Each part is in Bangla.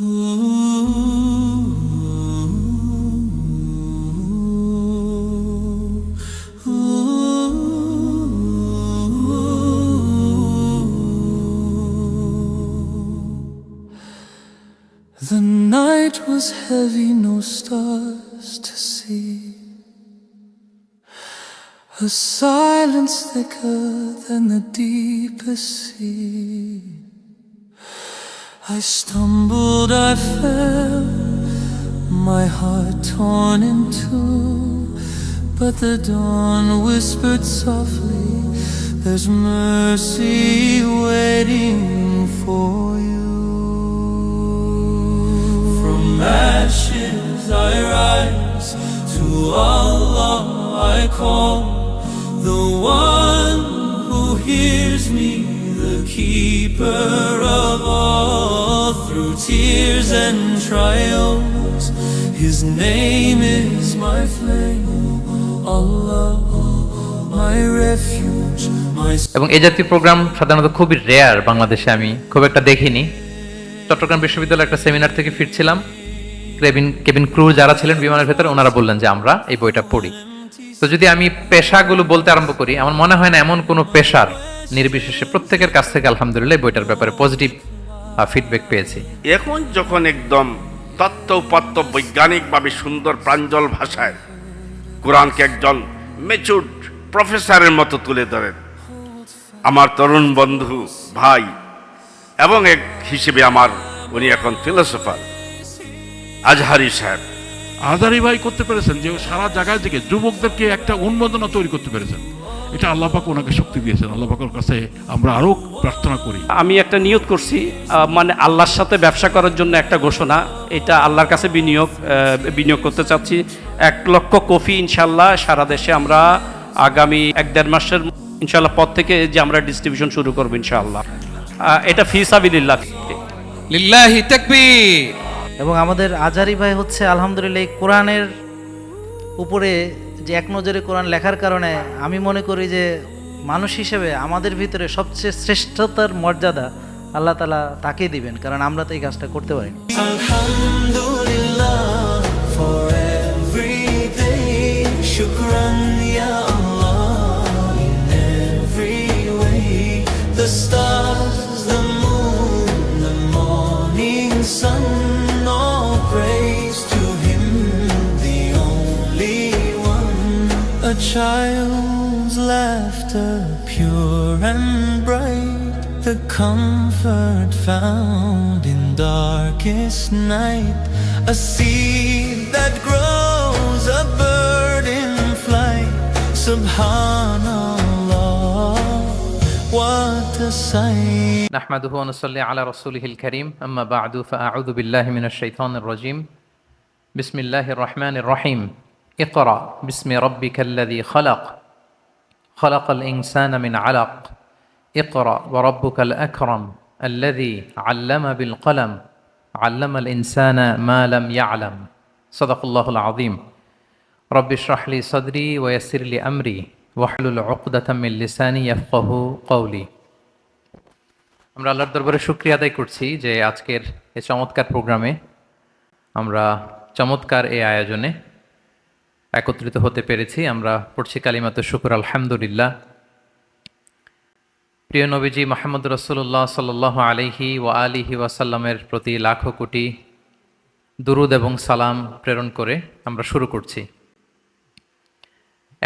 The night was heavy, no stars to see. A silence thicker than the deepest sea. I stumbled, I fell, my heart torn in two. But the dawn whispered softly, there's mercy waiting for you. From ashes I rise, to Allah I call, the one who hears me, the keeper of all. Through tears and trials, his name is my flame, Allah, my refuge, my... এবং এই জাতীয় প্রোগ্রাম সাধারণত খুবই রেয়ার বাংলাদেশে, আমি খুব একটা দেখিনি। চট্টগ্রাম বিশ্ববিদ্যালয়ের একটা সেমিনার থেকে ফিরছিলাম, কেবিন ক্রু যারা ছিলেন বিমানের ভেতরে, ওনারা বললেন যে আমরা এই বইটা পড়ি। তো যদি আমি পেশাগুলো বলতে আরম্ভ করি, আমার মনে হয় না এমন কোনো পেশার নির্বিশেষে প্রত্যেকের কাছ থেকে আলহামদুলিল্লাহ এই বইটার ব্যাপারে পজিটিভ ফিডব্যাক পেয়েছি। এখন যখন একদম তত্ত্বপত্য বৈজ্ঞানিকভাবে সুন্দর প্রাঞ্জল ভাষায় কোরআনকে একজন ম্যাচুরড প্রফেসরের মতো তুলে ধরেন, আমার তরুণ বন্ধু ভাই এবং এক হিসেবে আমার উনি এখন ফিলোসফার আজহারি সাহেব। আজহারি ভাই করতে পেরেছেন যে সারা জায়গায় থেকে যুবকদেরকে একটা উন্মাদনা তৈরি করতে পেরেছেন। এটা আল্লাহ পাক ওনাকে শক্তি দিয়েছেন। আল্লাহ পাকের কাছে আমরা আরো প্রার্থনা করি। আমি একটা নিয়ত করছি, মানে আল্লাহর সাথে ব্যবসা করার জন্য একটা ঘোষণা, এটা আল্লাহর কাছে বিনিয়োগ করতে চাচ্ছি। 1 লক্ষ কপি ইনশাল্লাহ সারা দেশে আমরা আগামী 1-1.5 মাসের ইনশাল্লাহ পর থেকে যে আমরা ডিস্ট্রিবিউশন শুরু করবো ইনশাআল্লাহ। এটা ফি সাবিলিল্লাহ, লিল্লাহি তাকবীর। এবং আমাদের আজহারি ভাই হচ্ছে আলহামদুলিল্লাহ এই কোরআনের উপরে যে এক নজরে কোরআন লেখার কারণে আমি মনে করি যে মানুষ হিসেবে আমাদের ভিতরে সবচেয়ে শ্রেষ্ঠতার মর্যাদা আল্লাহ তাআলা তাকে দিবেন, কারণ আমরা তো এই কাজটা করতে পারিনি। আলহামদুলিল্লাহ for every day, shukran ya Allah in every way. The stars, the moon, the morning sun, all praise to him, the only one. A child's laughter, pure and bright, the comfort found in darkest night. A seed that grows, a bird in flight. Subhanallah, what a sight. নাহমাদুহু ওয়া নুসাল্লি আলা রাসূলিহিল কারীম, আম্মা বা'দু, ফাআউযু বিল্লাহি মিনাশ শাইতানির রাজীম। বিসমিল্লাহির রাহমানির রাহিম। ইকরা বিসমি রাব্বিকাল্লাযী খালাক, খালাকাল ইনসানা মিন আলাক, ইকরা ওয়া রাব্বুকাল আকরাম, আল্লাযী আল্লামা বিল কলম, আল্লামাল ইনসানা মা লাম ইয়ালাম। সাদাকাল্লাহুল আযীম। রব্বি ইশরাহ লি সাদরি ওয়া ইয়াসসির লি আমরি ওয়াহলুল উকদাতাম মিন লিসানি ইয়াফকাহু কওলি। আমরা আল্লাহর দরবারে শুকরিয়া আদায় করছি যে আজকের এই চমৎকার প্রোগ্রামে আমরা চমৎকার এই আয়োজনে একত্রিত হতে পেরেছি। আমরা পড়ছি কালিমাতু শুকর, আলহামদুলিল্লাহ। প্রিয় নবীজি মুহাম্মদ রাসূলুল্লাহ সাল্লাল্লাহু আলাইহি ওয়া আলিহি ওয়াসাল্লামের প্রতি লাখো কোটি দুরুদ এবং সালাম প্রেরণ করে আমরা শুরু করছি।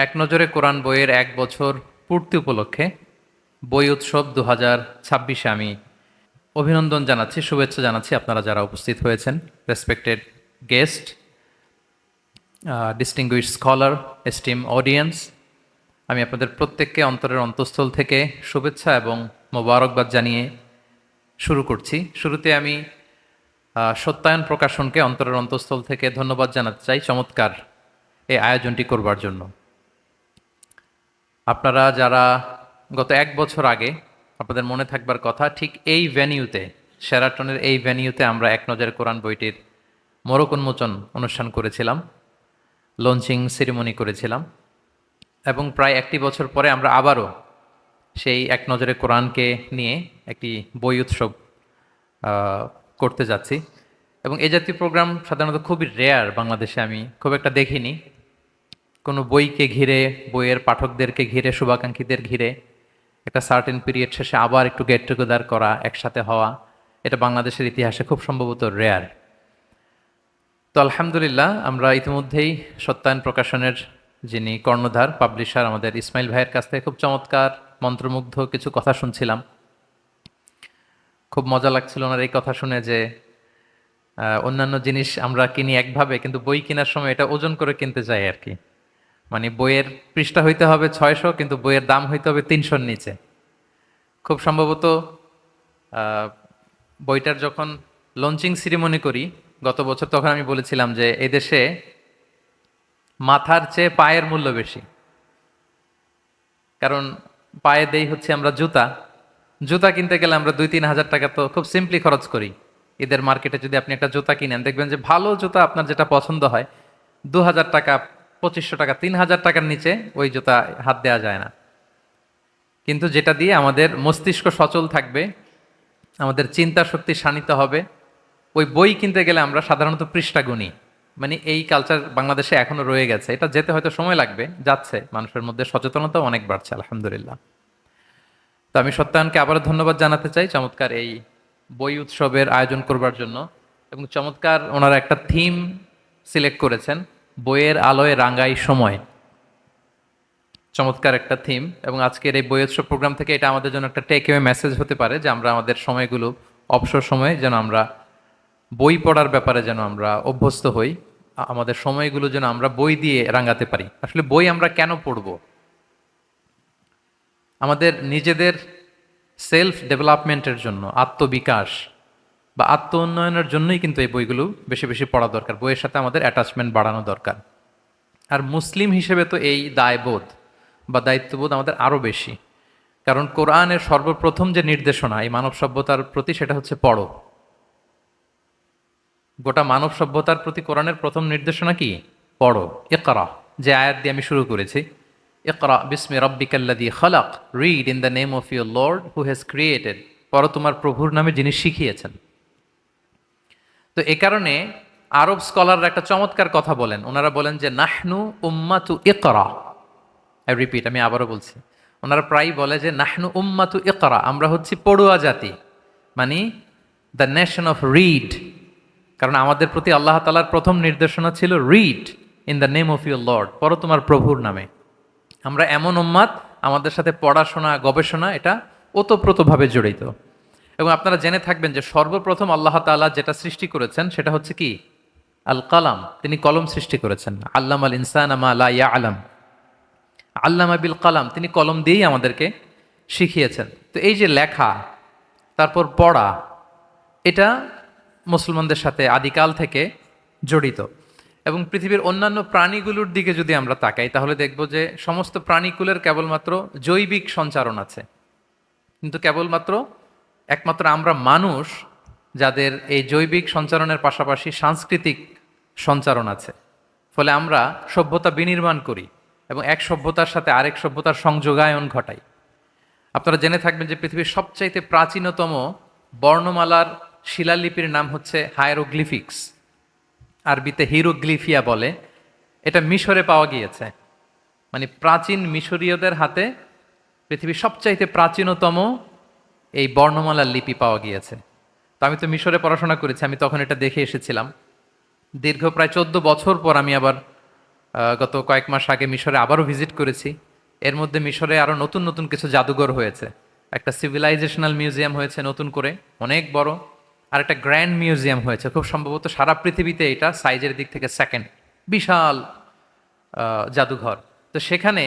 এক নজরে কোরআন বইয়ের 1 বছর পূর্তি উপলক্ষে বই উৎসব 2026-এ আমি অভিনন্দন জানাচ্ছি, শুভেচ্ছা জানাচ্ছি আপনারা যারা উপস্থিত হয়েছেন। Respected guest, distinguished scholar, esteem audience, আমি আপনাদের প্রত্যেককে অন্তরের অন্তঃস্থল থেকে শুভেচ্ছা এবং মোবারকবাদ জানিয়ে শুরু করছি। শুরুতে আমি সত্যায়ন প্রকাশনকে অন্তরের অন্তঃস্থল থেকে ধন্যবাদ জানাতে চাই চমৎকার এই আয়োজনটি করবার জন্য। আপনারা যারা গত 1 বছর আগে, আপনাদের মনে থাকবার কথা, ঠিক এই ভেনিউতে, শেরাটনের এই ভেনিউতে আমরা এক নজরে কোরআন বইটির মোড়ক উন্মোচন অনুষ্ঠান করেছিলাম, লঞ্চিং সেরিমনি করেছিলাম, এবং প্রায় 1 বছর পরে আমরা আবারও সেই এক নজরে কোরআনকে নিয়ে একটি বই উৎসব করতে যাচ্ছি। এবং এই জাতীয় প্রোগ্রাম সাধারণত খুবই রেয়ার বাংলাদেশে, আমি খুব একটা দেখিনি। কোনো বইকে ঘিরে, বইয়ের পাঠকদেরকে ঘিরে, শুভাকাঙ্ক্ষীদের ঘিরে একটা সার্টেন পিরিয়ড শেষে আবার একটু গেট টুগেদার করা, একসাথে হওয়া, এটা বাংলাদেশের ইতিহাসে খুব সম্ভবত রেয়ার। তো আলহামদুলিল্লাহ, আমরা ইতিমধ্যেই সত্যায়ন প্রকাশনের যিনি কর্ণধার, পাবলিশার, আমাদের ইসমাইল ভাইয়ের কাছ থেকে খুব চমৎকার মন্ত্রমুগ্ধ কিছু কথা শুনছিলাম। খুব মজা লাগছিল ওনার এই কথা শুনে যে অন্যান্য জিনিস আমরা কিনি একভাবে, কিন্তু বই কেনার সময় এটা ওজন করে কিনতে চাই আর কি। মানে বইয়ের পৃষ্ঠা হইতে হবে 600, কিন্তু বইয়ের দাম হইতে হবে 300-র নিচে। খুব সম্ভবত বইটার যখন লঞ্চিং সিরিমনি করি গত বছর, তখন আমি বলেছিলাম যে এই দেশে মাথার চেয়ে পায়ের মূল্য বেশি। কারণ পায়ে দেই হচ্ছে আমরা জুতা, জুতা কিনতে গেলে আমরা 2-3 হাজার টাকা তো খুব সিম্পলি খরচ করি। ঈদের মার্কেটে যদি আপনি একটা জুতা কিনেন, দেখবেন যে ভালো জুতা আপনার যেটা পছন্দ হয় 2000 টাকা, 2500 টাকা, 3000 টাকার নিচে ওই জুতা হাত দেওয়া যায় না। কিন্তু যেটা দিয়ে আমাদের মস্তিষ্ক সচল থাকবে, আমাদের চিন্তা শক্তি শানিত হবে, ওই বই কিনতে গেলে আমরা সাধারণত পৃষ্ঠা গুনি। মানে এই কালচার বাংলাদেশে এখনো রয়ে গেছে, এটা যেতে হয়তো সময় লাগবে, যাচ্ছে, মানুষের মধ্যে সচেতনতাও অনেক বাড়ছে আলহামদুলিল্লাহ। তো আমি সত্যায়নকে আবার ধন্যবাদ জানাতে চাই চমৎকার এই বই উৎসবের আয়োজন করবার জন্য, এবং চমৎকার ওনারা একটা থিম সিলেক্ট করেছেন, বইয়ের আলোয় রাঙ্গাই সময়। চমৎকার একটা থিম, এবং আজকের এই বই উৎসব প্রোগ্রাম থেকে এটা আমাদের জন্য একটা টেক অ্যাওয়ে মেসেজ হতে পারে যে আমরা আমাদের সময়গুলো, অবসর সময়ে যেন আমরা বই পড়ার ব্যাপারে যেন আমরা অভ্যস্ত হই, আমাদের সময়গুলো যেন আমরা বই দিয়ে রাঙাতে পারি। আসলে বই আমরা কেন পড়ব? আমাদের নিজেদের সেলফ ডেভেলপমেন্টের জন্য, আত্মবিকাশ বা আত্ম উন্নয়নের জন্যই কিন্তু এই বইগুলো বেশি বেশি পড়া দরকার। বইয়ের সাথে আমাদের অ্যাটাচমেন্ট বাড়ানো দরকার। আর মুসলিম হিসেবে তো এই দায়বোধ বা দায়িত্ববোধ আমাদের আরও বেশি, কারণ কোরআনের সর্বপ্রথম যে নির্দেশনা এই মানব সভ্যতার প্রতি, সেটা হচ্ছে পড়ো। গোটা মানব সভ্যতার প্রতি কোরআনের প্রথম নির্দেশনা কি? পড়ো। ইকরা, যে আয়াত দিয়ে আমি শুরু করেছি, ইকরা বিসমি রাব্বিকাল্লাযী খালাক, read in the name of your lord who has created, পড়ো তোমার প্রভুর নামে যিনি শিখিয়েছেন। তো এ কারণে আরব স্কলাররা একটা চমৎকার কথা বলেন, ওনারা বলেন যে নাহনু উম্মাতু ইকরা। আই রিপিট, আমি আবারও বলছি, ওনারা প্রায় বলে যে নাহনু উম্মাতু ইকরা, আমরা হচ্ছি পড়ুয়া জাতি, মানে দ্য নেশন অফ রিড। কারণ আমাদের প্রতি আল্লাহ তাআলার প্রথম নির্দেশনা ছিল read in the name of your Lord, পড়ো তোমার প্রভুর নামে। আমরা এমন উম্মাত, আমাদের সাথে পড়াশোনা, গবেষণা এটা ওতপ্রোতভাবে জড়িত। এবং আপনারা জেনে থাকবেন যে সর্বপ্রথম আল্লাহ তাআলা যেটা সৃষ্টি করেছেন সেটা হচ্ছে কি? আল কালাম। তিনি কলম সৃষ্টি করেছেন। আল্লামাল ইনসানা মা লা ইয়ালাম, আল্লামা বিল কালাম, তিনি কলম দিয়েই আমাদেরকে শিখিয়েছেন। তো এই যে লেখা, তারপর পড়া, এটা মুসলমানদের সাথে আদিকাল থেকে জড়িত। এবং পৃথিবীর অন্যান্য প্রাণীগুলোর দিকে যদি আমরা তাকাই, তাহলে দেখব যে সমস্ত প্রাণীকুলের কেবলমাত্র জৈবিক সঞ্চারণ আছে, কিন্তু কেবলমাত্র একমাত্র আমরা মানুষ যাদের এই জৈবিক সঞ্চারণের পাশাপাশি সাংস্কৃতিক সঞ্চারণ আছে। ফলে আমরা সভ্যতা বিনির্মাণ করি এবং এক সভ্যতার সাথে আরেক সভ্যতার সংযোগায়ন ঘটাই। আপনারা জেনে থাকবেন যে পৃথিবীর সবচাইতে প্রাচীনতম বর্ণমালার শিলালিপির নাম হচ্ছে হায়ারোগ্লিফিক্স, আরবিতে হিরোগ্লিফিয়া বলে। এটা মিশরে পাওয়া গিয়েছে। মানে প্রাচীন মিশরীয়দের হাতে পৃথিবীর সবচাইতে প্রাচীনতম এই বর্ণমালার লিপি পাওয়া গিয়েছে। তো আমি তো মিশরে পড়াশোনা করেছি, আমি তখন এটা দেখে এসেছিলাম। দীর্ঘ প্রায় 14 বছর পর আমি আবার গত কয়েক মাস আগে মিশরে আবারও ভিজিট করেছি। এর মধ্যে মিশরে আরও নতুন নতুন কিছু জাদুঘর হয়েছে। একটা সিভিলাইজেশনাল মিউজিয়াম হয়েছে নতুন করে, অনেক বড়। আর একটা গ্র্যান্ড মিউজিয়াম হয়েছে, খুব সম্ভবত সারা পৃথিবীতে এটা সাইজের দিক থেকে সেকেন্ড, বিশাল জাদুঘর। তো সেখানে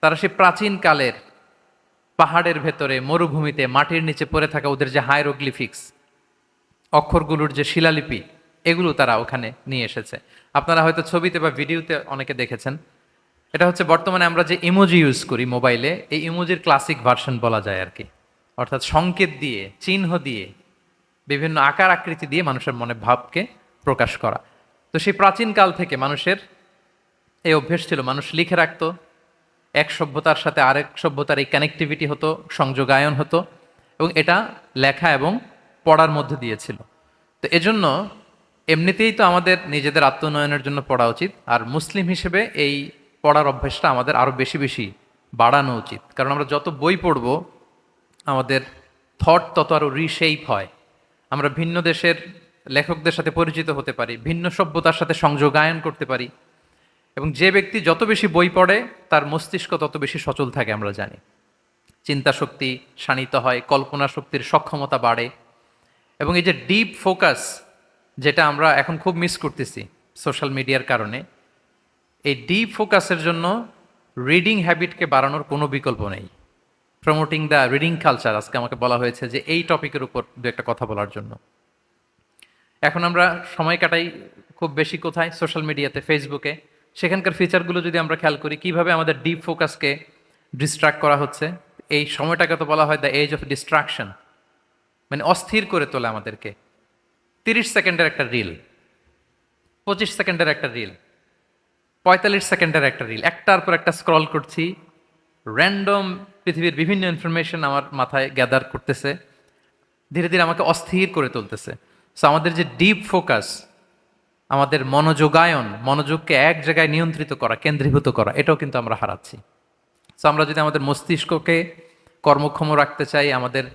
তারা সেই প্রাচীনকালের পাহাড়ের ভেতরে, মরুভূমিতে, মাটির নিচে পড়ে থাকা ওদের যে হায়ারোগ্লিফিক্স, অক্ষরগুলোর যে শিলালিপি, এগুলো তারা ওখানে নিয়ে এসেছে। আপনারা হয়তো ছবিতে বা ভিডিওতে অনেকে দেখেছেন। এটা হচ্ছে বর্তমানে আমরা যে ইমোজি ইউজ করি মোবাইলে, এই ইমোজির ক্লাসিক ভার্সন বলা যায় আর কি। অর্থাৎ সংকেত দিয়ে, চিহ্ন দিয়ে, বিভিন্ন আকার আকৃতি দিয়ে মানুষের মনে ভাবকে প্রকাশ করা। তো সেই প্রাচীনকাল থেকে মানুষের এই অভ্যেস ছিল, মানুষ লিখে রাখতো, এক সভ্যতার সাথে আরেক সভ্যতার এই কানেক্টিভিটি হতো, সংযোগায়ন হতো, এবং এটা লেখা এবং পড়ার মধ্যে দিয়েছিল। তো এজন্য এমনিতেই তো আমাদের নিজেদের আত্মোন্নয়নের জন্য পড়া উচিত, আর মুসলিম হিসেবে এই পড়ার অভ্যাসটা আমাদের আরও বেশি বেশি বাড়ানো উচিত। কারণ আমরা যত বই পড়ব আমাদের থট তত আরও রিশেপ হয়। আমরা ভিন্ন দেশের লেখকদের সাথে পরিচিত হতে পারি, ভিন্ন সভ্যতার সাথে সংযোগায়ন করতে পারি, এবং যে ব্যক্তি যত বেশি বই পড়ে তার মস্তিষ্ক তত বেশি সচল থাকে আমরা জানি। চিন্তা শক্তি শানিত হয়, কল্পনা শক্তির সক্ষমতা বাড়ে, এবং এই যে ডিপ ফোকাস যেটা আমরা এখন খুব মিস করতেছি সোশ্যাল মিডিয়ার কারণে, এই ডিপ ফোকাসের জন্য রিডিং হ্যাবিটকে বাড়ানোর কোনো বিকল্প নেই। প্রমোটিং দ্য রিডিং কালচার, আজকে আমাকে বলা হয়েছে যে এই টপিকের উপর দু একটা কথা বলার জন্য। এখন আমরা সময় কাটাই খুব বেশি কোথায়? সোশ্যাল মিডিয়াতে, ফেসবুকে। সেখানকার ফিচারগুলো যদি আমরা খেয়াল করি, কিভাবে আমাদের ডিপ ফোকাসকে ডিস্ট্রাক্ট করা হচ্ছে। এই সময়টাকে তো বলা হয় দ্য এজ অফ ডিস্ট্রাকশন, মানে অস্থির করে তোলে আমাদেরকে। 30 সেকেন্ডের একটা রিল, 25 সেকেন্ডের একটা রিল, 45 সেকেন্ডের একটা রিল, একটার পর একটা স্ক্রল করছি, র্যান্ডম পৃথিবীর বিভিন্ন ইনফরমেশন আমার মাথায় গ্যাদার করতেছে, ধীরে ধীরে আমাকে অস্থির করে তুলতেছে। সো আমাদের যে ডিপ ফোকাস, আমাদের মনোযোগায়ন, মনোযোগকে এক জায়গায় নিয়ন্ত্রিত করা, কেন্দ্রীভূত করা, এটাও কিন্তু আমরা হারাচ্ছি। সো আমরা যদি আমাদের মস্তিষ্ককে কর্মক্ষম রাখতে চাই, আমাদের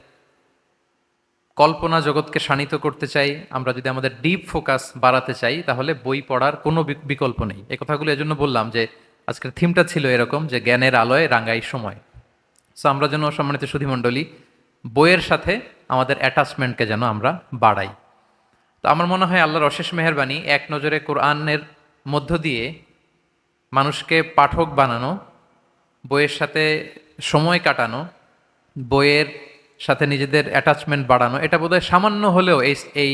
কল্পনা জগৎকে শানিত করতে চাই, আমরা যদি আমাদের ডিপ ফোকাস বাড়াতে চাই, তাহলে বই পড়ার কোনো বিকল্প নেই। এই কথাগুলো এজন্য বললাম যে আজকের থিমটা ছিল এরকম যে জ্ঞানের আলোয় রাঙাই সময়। সো আমরা যেন, সম্মানিত সুধীমণ্ডলী, বইয়ের সাথে আমাদের অ্যাটাচমেন্টকে যেন আমরা বাড়াই। তো আমার মনে হয় আল্লাহর অশেষ মেহেরবানি, এক নজরে কোরআনের মধ্য দিয়ে মানুষকে পাঠক বানানো, বইয়ের সাথে সময় কাটানো, বইয়ের সাথে নিজেদের অ্যাটাচমেন্ট বাড়ানো, এটা বোধহয় সামান্য হলেও এই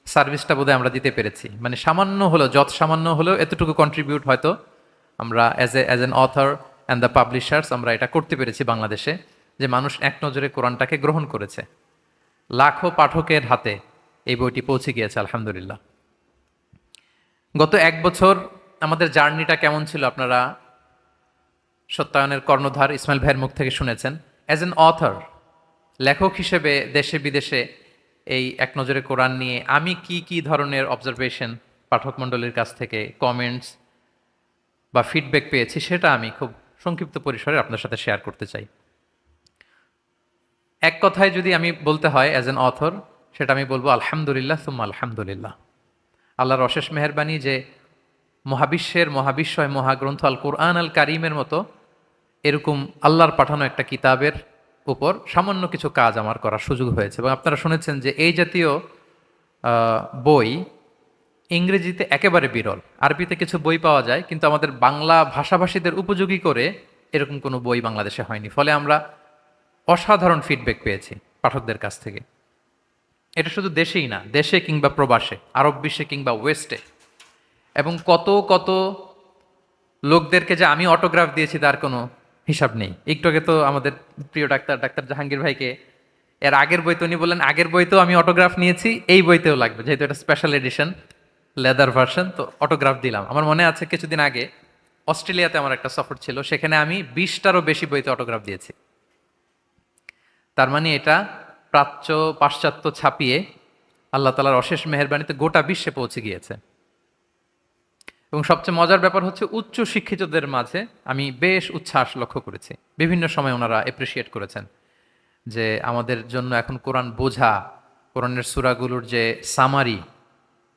সার্ভিসটা বোধহয় আমরা দিতে পেরেছি। মানে সামান্য হলেও, যত সামান্য হলেও এতটুকু কন্ট্রিবিউট হয়তো আমরা as an author and the publishers আমরা এটা করতে পেরেছি বাংলাদেশে, যে মানুষ এক নজরে কোরআনটাকে গ্রহণ করেছে। লাখো পাঠকের হাতে এই বইটি পৌঁছে গিয়েছে আলহামদুলিল্লাহ। গত এক বছর আমাদের জার্নিটা কেমন ছিল আপনারা সত্যায়নের কর্ণধার ইসমাইল ভাইয়ের মুখ থেকে শুনেছেন। অ্যাজ অ্যান অথর, লেখক হিসেবে দেশে বিদেশে এই এক নজরে কোরআন নিয়ে আমি কি কি ধরনের অবজারভেশন পাঠক মণ্ডলীর কাছ থেকে, কমেন্টস বা ফিডব্যাক পেয়েছি, সেটা আমি খুব সংক্ষিপ্ত পরিসরে আপনার সাথে শেয়ার করতে চাই। এক কথায় যদি আমি বলতে হয় অ্যাজ অ্যান অথর, সেটা আমি বলবো আলহামদুলিল্লাহ সুম্মা আলহামদুলিল্লাহ। আল্লাহর অশেষ মেহেরবানি যে মহাবিশ্বের মহাবিশ্বয় মহাগ্রন্থ আল কোরআন আল কারিমের মতো এরকম আল্লাহর পাঠানো একটা কিতাবের উপর সামান্য কিছু কাজ আমার করার সুযোগ হয়েছে। এবং আপনারা শুনেছেন যে এই জাতীয় বই ইংরেজিতে একেবারে বিরল। আরবিতে কিছু বই পাওয়া যায়, কিন্তু আমাদের বাংলা ভাষাভাষীদের উপযোগী করে এরকম কোনো বই বাংলাদেশে হয়নি। ফলে আমরা অসাধারণ ফিডব্যাক পেয়েছি পাঠকদের কাছ থেকে। এটা শুধু দেশেই না, দেশে কিংবা প্রবাসে, আরব বিশ্বে কিংবা ওয়েস্টে, এবং কত কত লোকদেরকে যে আমি অটোগ্রাফ দিয়েছি তার কোনো হিসাব নেই। একটু আগে তো আমাদের প্রিয় ডাক্তার জাহাঙ্গীর ভাইকে এর আগের বইতে উনি বললেন, আগের বইতেও আমি অটোগ্রাফ নিয়েছি, এই বইতেও লাগবে, যেহেতু এটা স্পেশাল এডিশন, লেদার ভার্সন, তো অটোগ্রাফ দিলাম। আমার মনে আছে কিছুদিন আগে অস্ট্রেলিয়াতে আমার একটা সফর ছিল, সেখানে আমি 20টারও বেশি বইতে অটোগ্রাফ দিয়েছি। তার মানে এটা প্রাচ্য পাশ্চাত্য ছাপিয়ে আল্লাহ তাআলার অশেষ মেহেরবানিতে গোটা বিশ্বে পৌঁছে গিয়েছে। এবং সবচেয়ে মজার ব্যাপার হচ্ছে, উচ্চ শিক্ষিতদের মাঝে আমি বেশ উচ্ছ্বাস লক্ষ্য করেছি। বিভিন্ন সময় ওনারা এপ্রিসিয়েট করেছেন যে আমাদের জন্য এখন কোরআন বোঝা, কোরআনের সূরাগুলোর যে সামারি,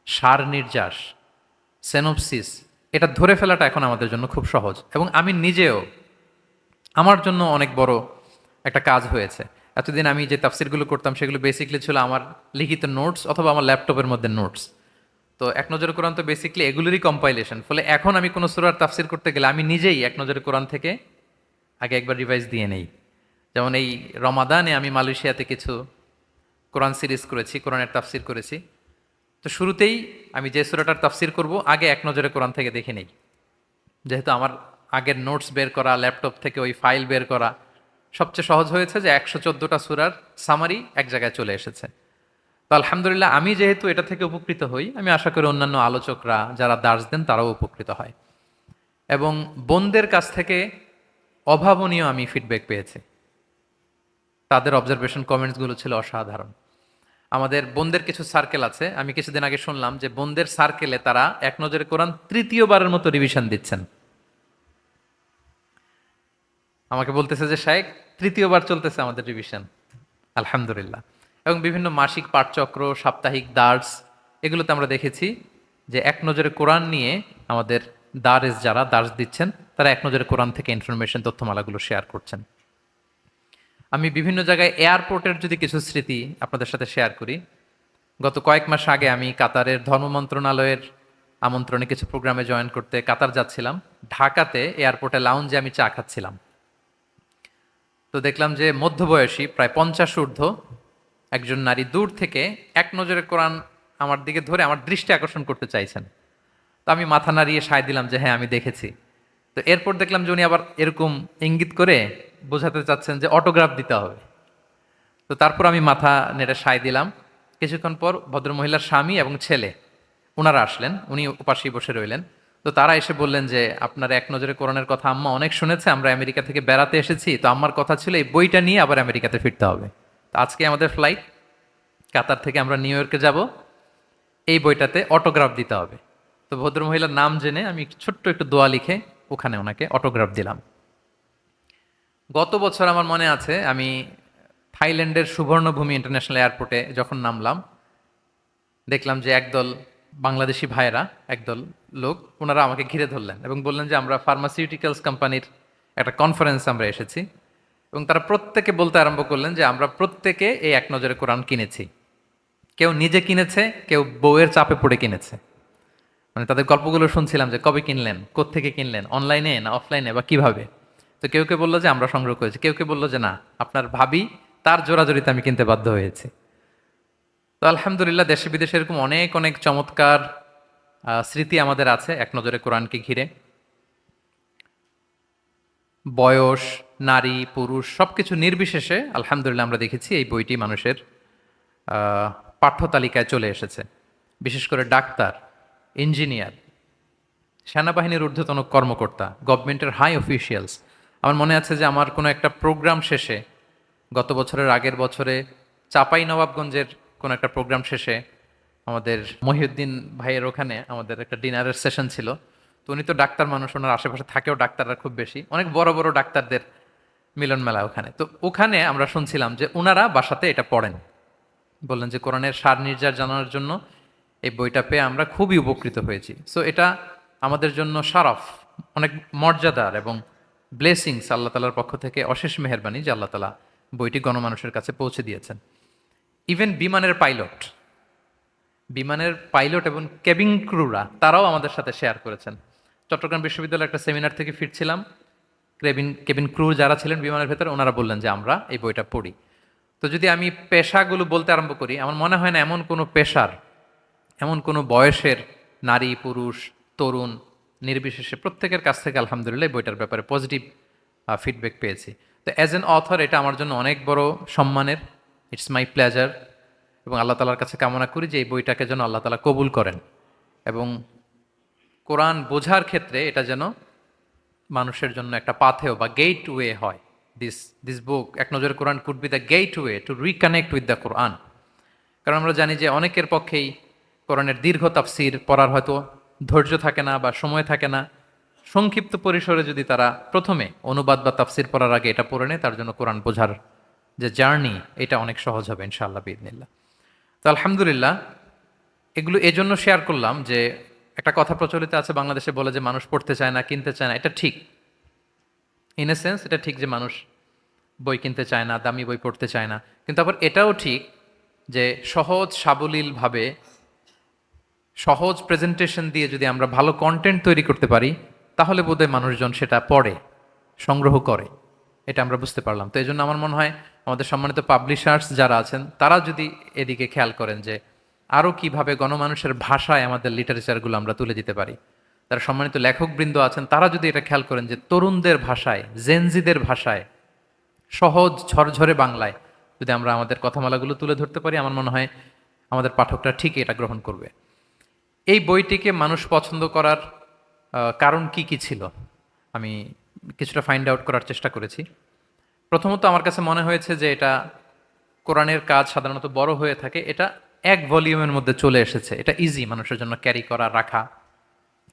সার নির্যাস, সেনোপসিস, এটা ধরে ফেলাটা এখন আমাদের জন্য খুব সহজ। এবং আমি নিজেও, আমার জন্য অনেক বড় একটা কাজ হয়েছে। এতদিন আমি যে তাফসিরগুলো করতাম সেগুলো বেসিকলি ছিল আমার লিখিত নোটস অথবা আমার ল্যাপটপের মধ্যে নোটস। তো এক নজরে কোরআন তো বেসিকলি এগুলোরই কম্পাইলেশন। ফলে এখন আমি কোনো সূরার তাফসির করতে গেলে আমি নিজেই এক নজরে কোরআন থেকে আগে একবার রিভাইজ দিয়ে নেই। যেমন এই রমাদানে আমি মালয়েশিয়াতে কিছু কোরআন সিরিজ করেছি, কোরআনের তাফসির করেছি। তো শুরুতেই আমি যে সূরাটার তাফসির করব আগে এক নজরে কোরআন থেকে দেখে নেই, যেহেতু আমার আগের নোটস বের করা, ল্যাপটপ থেকে ওই ফাইল বের করা সবচেয়ে সহজ হয়েছে, যে 114টা সূরার সামারি এক জায়গায় চলে এসেছে। তো আলহামদুলিল্লাহ, আমি যেহেতু এটা থেকে উপকৃত হই, আমি আশা করি অন্যান্য আলোচকরা যারা দার্স দেন তারাও উপকৃত হয়। এবং বোনদের কাছ থেকে অভাবনীয় আমি ফিডব্যাক পেয়েছি, তাদের অবজারভেশন কমেন্টসগুলো ছিল অসাধারণ। আমাদের বোনদের কিছু সার্কেল আছে, আমি কিছুদিন আগে শুনলাম যে বোনদের সার্কেলে তারা এক নজরে কোরআন তৃতীয়বারের মতো রিভিশন দিচ্ছেন। আমাকে বলতেছে যে শায়েখ তৃতীয়বার চলতেছে আমাদের রিভিশন, আলহামদুলিল্লাহ। এবং বিভিন্ন মাসিক পাঠচক্র, সাপ্তাহিক দার্স, এগুলোতে আমরা দেখেছি যে এক নজরে কোরআন নিয়ে আমাদের দারেস যারা দার্স দিচ্ছেন তারা এক নজরে কোরআন থেকে ইনফরমেশন, তথ্যমালাগুলো শেয়ার করছেন। আমি বিভিন্ন জায়গায় এয়ারপোর্টের যদি কিছু স্মৃতি আপনাদের সাথে শেয়ার করি, গত কয়েক মাস আগে আমি কাতারের ধর্ম মন্ত্রণালয়ের আমন্ত্রণে কিছু প্রোগ্রামে জয়েন করতে কাতার যাচ্ছিলাম। ঢাকাতে এয়ারপোর্টে লাউঞ্জে আমি চা খাচ্ছিলাম, তো দেখলাম যে মধ্যবয়সী প্রায় 50 ঊর্ধ্ব একজন নারী দূর থেকে এক নজরে কোরআন আমার দিকে ধরে আমার দৃষ্টি আকর্ষণ করতে চাইছেন। তো আমি মাথা নাড়িয়ে সায় দিলাম যে হ্যাঁ আমি দেখেছি। তো এরপর দেখলাম যে উনি আবার এরকম ইঙ্গিত করে বোঝাতে চাচ্ছেন যে অটোগ্রাফ দিতে হবে। তো তারপর আমি মাথা নেড়ে সায় দিলাম। কিছুক্ষণ পর ভদ্রমহিলার স্বামী এবং ছেলে ওনারা আসলেন, উনি উপাসী বসে রইলেন। তো তারা এসে বললেন যে আপনার এক নজরে কোরআনের কথা আম্মা অনেক শুনেছে, আমরা আমেরিকা থেকে বেড়াতে এসেছি, তো আম্মার কথা ছিল এই বইটা নিয়ে আবার আমেরিকাতে ফিরতে হবে। তো আজকে আমাদের ফ্লাইট, কাতার থেকে আমরা নিউ ইয়র্কে যাব, এই বইটাতে অটোগ্রাফ দিতে হবে। তো ভদ্রমহিলার নাম জেনে আমি ছোট্ট একটু দোয়া লিখে ওখানে ওনাকে অটোগ্রাফ দিলাম। গত বছর আমার মনে আছে আমি থাইল্যান্ডের সুবর্ণভূমি ইন্টারন্যাশনাল এয়ারপোর্টে যখন নামলাম, দেখলাম যে একদল বাংলাদেশি ভাইয়েরা, একদল লোক, ওনারা আমাকে ঘিরে ধরলেন এবং বললেন যে আমরা ফার্মাসিউটিক্যালস কোম্পানির একটা কনফারেন্স আমরা এসেছি। এবং তারা প্রত্যেকে বলতে আরম্ভ করলেন যে আমরা প্রত্যেকে এই এক নজরে কোরআন কিনেছি। কেউ নিজে কিনেছে, কেউ বউয়ের চাপে পড়ে কিনেছে। মানে তাদের গল্পগুলো শুনছিলাম যে কবে কিনলেন, কোত্থেকে কিনলেন, অনলাইনে না অফলাইনে বা কিভাবে। তো কেউ কেউ বললো যে আমরা সংগ্রহ করেছি, কেউ কেউ বললো যে না আপনার ভাবি তার জোরাজোরিতে আমি কিনতে বাধ্য হয়েছি। তো আলহামদুলিল্লাহ দেশে বিদেশে এরকম অনেক অনেক চমৎকার স্মৃতি আমাদের আছে এক নজরে কোরআনকে ঘিরে। বয়স, নারী, পুরুষ সবকিছু নির্বিশেষে আলহামদুলিল্লাহ আমরা দেখেছি এই বইটি মানুষের পাঠ্য তালিকায় চলে এসেছে। বিশেষ করে ডাক্তার, ইঞ্জিনিয়ার, সেনাবাহিনীর ঊর্ধ্বতন কর্মকর্তা, গভর্নমেন্টের হাই অফিসিয়ালস। আমার মনে আছে যে আমার কোনো একটা প্রোগ্রাম শেষে, গত বছরের আগের বছরে চাপাই নবাবগঞ্জের কোনো একটা প্রোগ্রাম শেষে আমাদের মহিউদ্দিন ভাইয়ের ওখানে আমাদের একটা ডিনারের সেশন ছিল। তো উনি তো ডাক্তার মানুষ, ওনার আশেপাশে থাকেও ডাক্তাররা খুব বেশি, অনেক বড় বড় ডাক্তারদের মিলন মেলা ওখানে। তো ওখানে আমরা শুনছিলাম যে ওনারা বাসাতে এটা পড়েন, বললেন যে কোরআনের সার নির্যাস জানানোর জন্য এই বইটা পেয়ে আমরা খুবই উপকৃত হয়েছি। সো এটা আমাদের জন্য শারফ, অনেক মর্যাদার এবং ব্লেসিংস আল্লাহ তালার পক্ষ থেকে অশেষ মেহেরবানি যে আল্লাহ তালা বইটি গণমানুষের কাছে পৌঁছে দিয়েছেন। ইভেন বিমানের পাইলট এবং কেবিন ক্রুরা তারাও আমাদের সাথে শেয়ার করেছেন। চট্টগ্রাম বিশ্ববিদ্যালয়ের একটা সেমিনার থেকে ফিরছিলাম, কেবিন ক্রু যারা ছিলেন বিমানের ভেতরে ওনারা বললেন যে আমরা এই বইটা পড়ি। তো যদি আমি পেশাগুলো বলতে আরম্ভ করি, আমার মনে হয় না এমন কোনো পেশার, এমন কোনো বয়সের নারী, পুরুষ, তরুণ নির্বিশেষে প্রত্যেকের কাছ থেকে আলহামদুলিল্লাহ এই বইটার ব্যাপারে পজিটিভ ফিডব্যাক পেয়েছি। তো অ্যাজ অ্যান অথর এটা আমার জন্য অনেক বড় সম্মানের, ইটস মাই প্লেজার। এবং আল্লাহ তালার কাছে কামনা করি যে এই বইটাকে যেন আল্লাহ তালা কবুল করেন এবং কোরআন বোঝার ক্ষেত্রে এটা যেন মানুষের জন্য একটা পাথেও বা গেট ওয়ে হয়। দিস বুক এক নজরে Quran could be the gateway to reconnect with the Quran. কারণ আমরা জানি যে অনেকের পক্ষেই কোরআনের দীর্ঘ তাফসির পড়ার হয়তো ধৈর্য থাকে না বা সময় থাকে না। সংক্ষিপ্ত পরিসরে যদি তারা প্রথমে অনুবাদ বা তাফসির পড়ার আগে এটা পড়ে নেয়, তার জন্য কোরআন বোঝার যে জার্নি এটা অনেক সহজ হবে ইনশাআল্লাহ বিইذনিল্লাহ। তো আলহামদুলিল্লাহ এগুলো এজন্য শেয়ার করলাম যে একটা কথা প্রচলিত আছে বাংলাদেশে, বলে যে মানুষ পড়তে চায় না, কিনতে চায় না। এটা ঠিক, ইন এ সেন্স এটা ঠিক যে মানুষ বই কিনতে চায় না, দামি বই পড়তে চায় না। কিন্তু আবার এটাও ঠিক যে সহজ সাবলীলভাবে সহজ প্রেজেন্টেশন দিয়ে যদি আমরা ভালো কন্টেন্ট তৈরি করতে পারি, তাহলে বোধহয় মানুষজন সেটা পড়ে, সংগ্রহ করে। এটা আমরা বুঝতে পারলাম। তো এই জন্য আমার মনে হয় আমাদের সম্মানিত পাবলিশার্স যারা আছেন তারা যদি এদিকে খেয়াল করেন যে আরও কিভাবে গণমানুষের ভাষায় আমাদের লিটারেচারগুলো আমরা তুলে দিতে পারি, তারা সম্মানিত লেখকবৃন্দ আছেন তারা যদি এটা খেয়াল করেন যে তরুণদের ভাষায়, জেনজিদের ভাষায়, সহজ ঝরঝরে বাংলায় যদি আমরা আমাদের কথামালাগুলো তুলে ধরতে পারি, আমার মনে হয় আমাদের পাঠকরা ঠিকই এটা গ্রহণ করবে। এই বইটিকে মানুষ পছন্দ করার কারণ কি কি ছিল আমি কিছুটা ফাইন্ড আউট করার চেষ্টা করেছি। প্রথমত আমার কাছে মনে হয়েছে যে এটা কোরআনের কাজ সাধারণত বড় হয়ে থাকে, এটা এক ভলিউমের মধ্যে চলে এসেছে, এটা ইজি মানুষের জন্য ক্যারি করা, রাখা।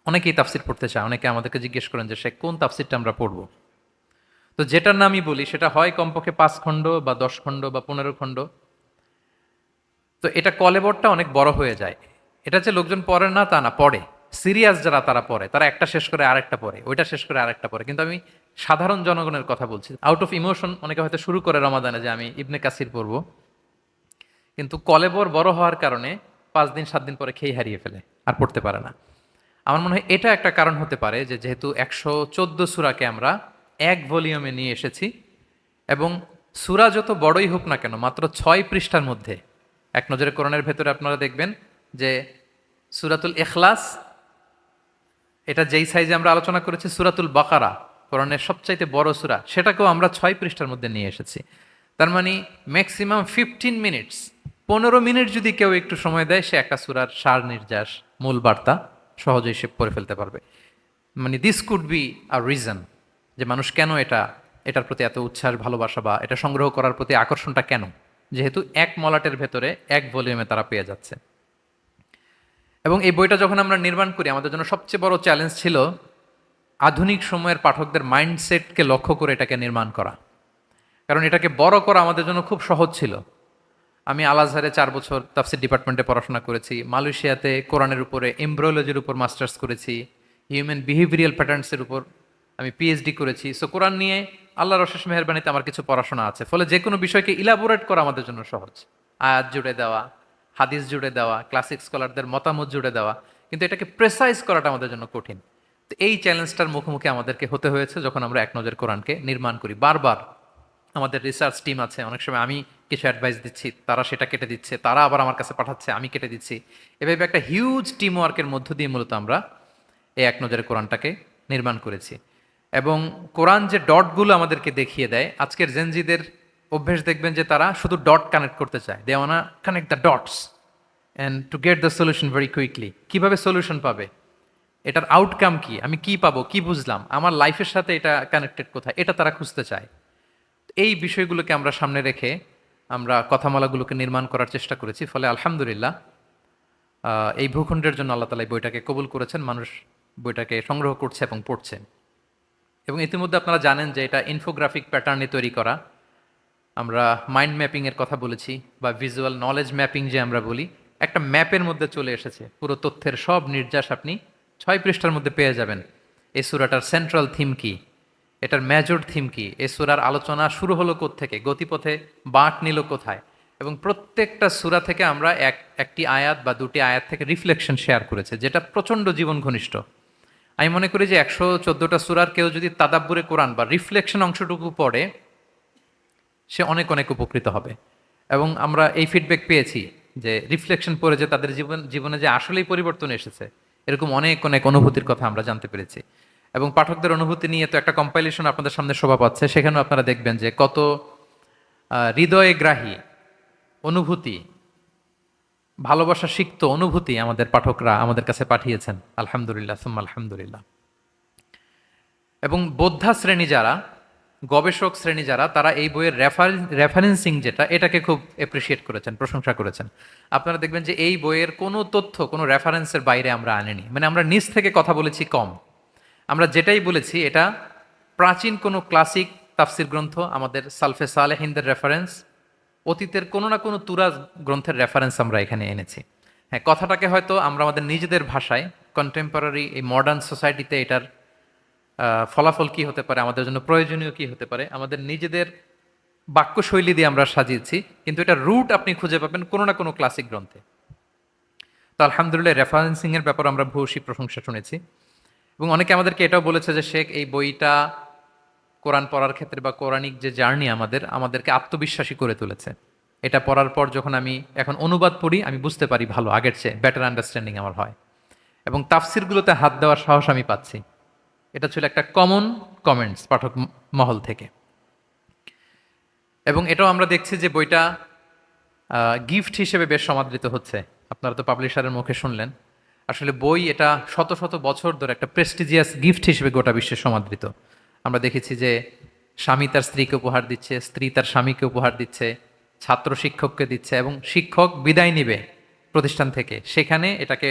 অনেকেই তাফসির পড়তে চায়, অনেকে আমাদেরকে জিজ্ঞেস করেন যে শেখ কোন তাফসিরটা আমরা পড়বো। তো যেটার নামই বলি সেটা হয় কমপক্ষে 5 খণ্ড বা 10 খণ্ড বা 15 খণ্ড। তো এটা কলেবরটা অনেক বড় হয়ে যায়। এটা যে লোকজন পড়ে না তা না, পড়ে। সিরিয়াস যারা তারা পড়ে, তারা একটা শেষ করে আরেকটা পড়ে, ওইটা শেষ করে আরেকটা পড়ে। কিন্তু আমি সাধারণ জনগণের কথা বলছি। আউট অফ ইমোশন অনেকে হয়তো শুরু করে রমাদানে যে আমি ইবনে কাসির পড়বো, কিন্তু কলেবর বড় হওয়ার কারণে 5 দিন 7 দিন পরে খেয়ে হারিয়ে ফেলে, আর পড়তে পারে না। আমার মনে হয় এটা একটা কারণ হতে পারে যে যেহেতু 114 সূরাকে আমরা এক ভলিউমে নিয়ে এসেছি, এবং সূরা যত বড়ই হোক না কেন মাত্র 6 পৃষ্ঠার মধ্যে। এক নজরে কোরআনের ভেতরে আপনারা দেখবেন যে সূরাতুল ইখলাস, এটা যেই সাইজে আমরা আলোচনা করেছি, সূরাতুল বাকারা কোরআনের সবচাইতে বড় সূরা, সেটাকেও আমরা 6 পৃষ্ঠার মধ্যে নিয়ে এসেছি। তার মানে ম্যাক্সিমাম 15 মিনিটস, 15 মিনিট যদি কেউ একটু সময় দেয়, সে একটা সূরার সার নির্যাস, মূল বার্তা সহজেই সে পড়ে ফেলতে পারবে। মানে this could be a reason যে মানুষ কেন এটার প্রতি এত উচ্ছ্বাস, ভালোবাসা, বা এটা সংগ্রহ করার প্রতি আকর্ষণটা কেন, যেহেতু এক মলাটের ভেতরে এক ভলিউমে তারা পেয়ে যাচ্ছে। এবং এই বইটা যখন আমরা নির্মাণ করি, আমাদের জন্য সবচেয়ে বড় চ্যালেঞ্জ ছিল আধুনিক সময়ের পাঠকদের মাইন্ডসেটকে লক্ষ্য করে এটাকে নির্মাণ করা। কারণ এটাকে বড় করা আমাদের জন্য খুব সহজ ছিল। আমি আল আজহারে 4 বছর তাফসির ডিপার্টমেন্টে পড়াশোনা করেছি, মালয়েশিয়াতে কোরআনের উপরে এমব্রয়োলজির উপর মাস্টার্স করেছি, হিউম্যান বিহেভিয়ারাল প্যাটার্নসের উপর আমি পিএইচডি করেছি। সো কোরআন নিয়ে আল্লাহর অশেষ মেহেরবানিতে আমার কিছু পড়াশোনা আছে, ফলে যে কোনো বিষয়কে ইলাবোরেট করা আমাদের জন্য সহজ। আয়াত জুড়ে দেওয়া, হাদিস জুড়ে দেওয়া, ক্লাসিক স্কলারদের মতামত জুড়ে দেওয়া, কিন্তু এটাকে প্রেসাইজ করাটা আমাদের জন্য কঠিন। তো এই চ্যালেঞ্জটার মুখোমুখি আমাদেরকে হতে হয়েছে যখন আমরা এক নজর কোরআনকে নির্মাণ করি। বারবার আমাদের রিসার্চ টিম আছে, অনেক সময় আমি কিছু অ্যাডভাইস দিচ্ছি, তারা সেটা কেটে দিচ্ছে, তারা আবার আমার কাছে পাঠাচ্ছে, আমি কেটে দিচ্ছি। এভাবে একটা হিউজ টিম ওয়ার্কের মধ্য দিয়ে মূলত আমরা এই এক নজরে কোরআনটাকে নির্মাণ করেছি। এবং কোরআন যে ডটগুলো আমাদেরকে দেখিয়ে দেয়, আজকের জেনজিদের অভ্যেস দেখবেন যে তারা শুধু ডট কানেক্ট করতে চায়, they want to connect the dots and to get the solution very quickly. কীভাবে সলিউশন পাবে, এটার আউটকাম কি, আমি কি পাবো, কি বুঝলাম, আমার লাইফের সাথে এটা কানেক্টেড কোথায়, এটা তারা খুঁজতে চায়। এই বিষয়গুলোকে আমরা সামনে রেখে আমরা কথামালাগুলোকে নির্মাণ করার চেষ্টা করেছি। ফলে আলহামদুলিল্লাহ এই ভূখণ্ডের জন্য আল্লাহ তাআলা এই বইটাকে কবুল করেছেন, মানুষ বইটাকে সংগ্রহ করছে এবং পড়ছে। এবং ইতিমধ্যে আপনারা জানেন যে এটা ইনফোগ্রাফিক প্যাটার্নে তৈরি করা। আমরা মাইন্ড ম্যাপিংয়ের কথা বলেছি, বা ভিজুয়াল নলেজ ম্যাপিং যে আমরা বলি, একটা ম্যাপের মধ্যে চলে এসেছে। পুরো তথ্যের সব নির্যাস আপনি 6 পৃষ্ঠার মধ্যে পেয়ে যাবেন। এই সূরাটার সেন্ট্রাল থিম কি, এটার মেজর থিম কি, এই সূরার আলোচনা শুরু হলো কোত্থেকে, গতিপথে বাঁক নিল কোথায়, এবং প্রত্যেকটা সূরা থেকে আমরা একটি আয়াত বা 2টি আয়াত থেকে রিফ্লেকশন শেয়ার করেছে, যেটা প্রচণ্ড জীবন ঘনিষ্ঠ। আমি মনে করি যে 114টা সূরার কেউ যদি তাদাব্বুরে কোরআন বা রিফ্লেকশন অংশটুকু পড়ে, সে অনেক অনেক উপকৃত হবে। এবং আমরা এই ফিডব্যাক পেয়েছি যে রিফ্লেকশন পড়ে যে তাদের জীবনে যে আসলেই পরিবর্তন এসেছে, এরকম অনেক অনেক অনুভূতির কথা আমরা জানতে পেরেছি। এবং পাঠকদের অনুভূতি নিয়ে তো একটা কম্পাইলেশন আপনাদের সামনে শোভা পাচ্ছে, সেখানেও আপনারা দেখবেন যে কত হৃদয়গ্রাহী অনুভূতি, ভালোবাসা সিক্ত অনুভূতি আমাদের পাঠকরা আমাদের কাছে পাঠিয়েছেন। আলহামদুলিল্লাহ, সুম্মা আলহামদুলিল্লাহ। এবং বোদ্ধা শ্রেণী যারা, গবেষক শ্রেণী যারা, তারা এই বইয়ের রেফারেন্সিং যেটা, এটাকে খুব অ্যাপ্রিসিয়েট করেছেন, প্রশংসা করেছেন। আপনারা দেখবেন যে এই বইয়ের কোনো তথ্য কোনো রেফারেন্সের বাইরে আমরা আনিনি। মানে আমরা নিজ থেকে কথা বলেছি কম, আমরা যেটাই বলেছি এটা প্রাচীন কোনো ক্লাসিক তাফসির গ্রন্থ, আমাদের সালফে সালেহিনদের রেফারেন্স, অতীতের কোনো না কোনো তুরাজ গ্রন্থের রেফারেন্স আমরা এখানে এনেছি। হ্যাঁ, কথাটাকে হয়তো আমরা আমাদের নিজেদের ভাষায়, কন্টেম্পোরারি এই মডার্ন সোসাইটিতে এটার ফলাফল কি হতে পারে, আমাদের জন্য প্রয়োজনীয় কি হতে পারে, আমাদের নিজেদের বাক্যশৈলী দিয়ে আমরা সাজিয়েছি, কিন্তু এটা রুট আপনি খুঁজে পাবেন কোনো না কোনো ক্লাসিক গ্রন্থে। তো আলহামদুলিল্লাহ, রেফারেন্সিংয়ের ব্যাপারে আমরা ভূয়সী প্রশংসা শুনেছি। এবং অনেকে আমাদেরকে এটাও বলেছে যে শেখ, এই বইটা কোরআন পড়ার ক্ষেত্রে বা কোরআনিক যে জার্নি আমাদেরকে আত্মবিশ্বাসী করে তুলেছে। এটা পড়ার পর যখন আমি এখন অনুবাদ পড়ি, আমি বুঝতে পারি ভালো, আগের চেয়ে বেটার আন্ডারস্ট্যান্ডিং আমার হয়, এবং তাফসিরগুলোতে হাত দেওয়ার সাহস আমি পাচ্ছি। এটা ছিল একটা কমন কমেন্টস পাঠক মহল থেকে। এবং এটাও আমরা দেখছি যে বইটা গিফট হিসেবে বেশ সমাদৃত হচ্ছে। আপনারা তো পাবলিশারের মুখে শুনলেন, আসলে বই এটা শত শত বছর ধরে একটা প্রেস্টিজিয়াস গিফট হিসেবে গোটা বিশ্বে সমাদৃত। আমরা দেখেছি যে স্বামী তার স্ত্রীকে উপহার দিচ্ছে, স্ত্রী তার স্বামীকে উপহার দিচ্ছে, ছাত্র শিক্ষককে দিচ্ছে এবং শিক্ষক বিদায় নিবে প্রতিষ্ঠান থেকে, সেখানে এটাকে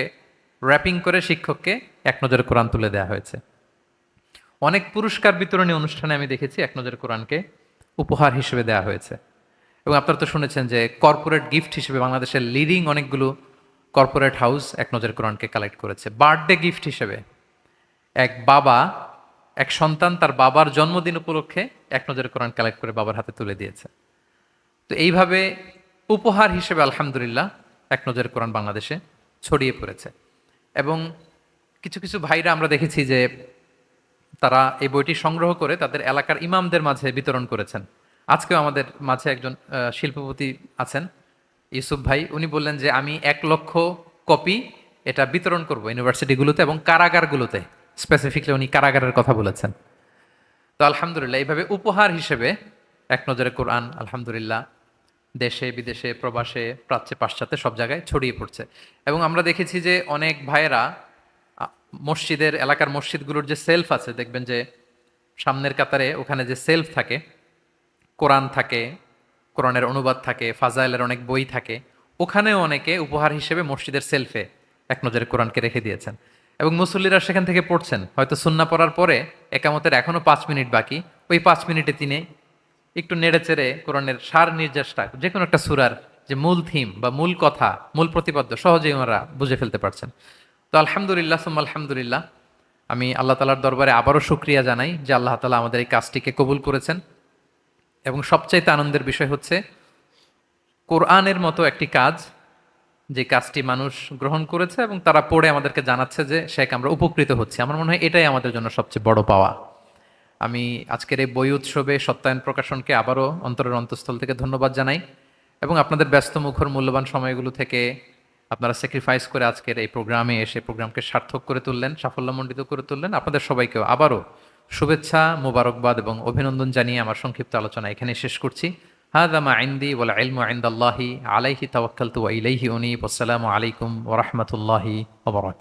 র্যাপিং করে শিক্ষককে এক নজরে কোরআন তুলে দেওয়া হয়েছে। অনেক পুরস্কার বিতরণী অনুষ্ঠানে আমি দেখেছি এক নজরে কোরআনকে উপহার হিসেবে দেওয়া হয়েছে। এবং আপনারা তো শুনেছেন যে কর্পোরেট গিফট হিসেবে বাংলাদেশের লিডিং অনেকগুলো কর্পোরেট হাউস এক নজরে কোরআনকে কালেক্ট করেছে। বার্থডে গিফট হিসেবে এক সন্তান তার বাবার জন্মদিন উপলক্ষে এক নজরে কোরআন কালেক্ট করে বাবার হাতে তুলে দিয়েছে। তো এইভাবে উপহার হিসেবে আলহামদুলিল্লাহ এক নজরে কোরআন বাংলাদেশে ছড়িয়ে পড়েছে। এবং কিছু কিছু ভাইরা আমরা দেখেছি যে তারা এই বইটি সংগ্রহ করে তাদের এলাকার ইমামদের মাঝে বিতরণ করেছেন। আজকেও আমাদের মাঝে একজন শিল্পপতি আছেন, ইউসুফ ভাই, উনি বললেন যে আমি 1 লক্ষ কপি এটা বিতরণ করব ইউনিভার্সিটিগুলোতে এবং কারাগারগুলোতে। স্পেসিফিকলি উনি কারাগারের কথা বলেছেন। তো আলহামদুলিল্লাহ এইভাবে উপহার হিসেবে এক নজরে কোরআন আলহামদুলিল্লাহ দেশে বিদেশে প্রবাসে প্রাচ্যে পাশ্চাত্যে সব জায়গায় ছড়িয়ে পড়ছে। এবং আমরা দেখেছি যে অনেক ভাইয়েরা মসজিদের এলাকার মসজিদগুলোর যে সেলফ আছে, দেখবেন যে সামনের কাতারে ওখানে যে সেলফ থাকে, কোরআন থাকে, কোরআনের অনুবাদ থাকে, ফাজাইলের অনেক বই থাকে, ওখানেও অনেকে উপহার হিসেবে মসজিদের সেলফে এক নজরে কোরআনকে রেখে দিয়েছেন। এবং মুসল্লিরা সেখান থেকে পড়ছেন, হয়তো সুন্নাহ পড়ার পরে একামতের এখনও 5 মিনিট বাকি, ওই 5 মিনিটে তিনি একটু নেড়ে চেড়ে কোরআনের সার নির্যাসটা, যে কোনো একটা সূরার যে মূল থিম বা মূল কথা, মূল প্রতিপাদ্য সহজেই ওনারা বুঝে ফেলতে পারছেন। তো আলহামদুলিল্লাহ সুম্মা আলহামদুলিল্লাহ, আমি আল্লাহ তাআলার দরবারে আবারও শুকরিয়া জানাই যে আল্লাহ তাআলা আমাদের এই কাজটিকে কবুল করেছেন। এবং সবচাইতে আনন্দের বিষয় হচ্ছে কোরআনের মতো একটি কাজ, যে কাজটি মানুষ গ্রহণ করেছে এবং তারা পড়ে আমাদেরকে জানাচ্ছে যে শেখ আমরা উপকৃত হচ্ছি। আমার মনে হয় এটাই আমাদের জন্য সবচেয়ে বড় পাওয়া। আমি আজকের এই বই উৎসবে সত্যায়ন প্রকাশনকে আবারও অন্তরের অন্তঃস্থল থেকে ধন্যবাদ জানাই। এবং আপনাদের ব্যস্ত মুখর মূল্যবান সময়গুলো থেকে আপনারা স্যাক্রিফাইস করে আজকের এই প্রোগ্রামে এসে প্রোগ্রামকে সার্থক করে তুললেন, সাফল্যমণ্ডিত করে তুললেন। আপনাদের সবাইকেও আবারও শুভেচ্ছা, মোবারকবাদ এবং অভিনন্দন জানিয়ে আমার সংক্ষিপ্ত আলোচনা এখানে শেষ করছি। হাযা মা ইনদি ওয়াল ইলমু ইনদাল্লাহি আলাইহি তাওয়াক্কালতু ওয়া ইলাইহি উনীব। আসসালামু আলাইকুম ওয়া রাহমাতুল্লাহি ওয়া বারাকাতুহু।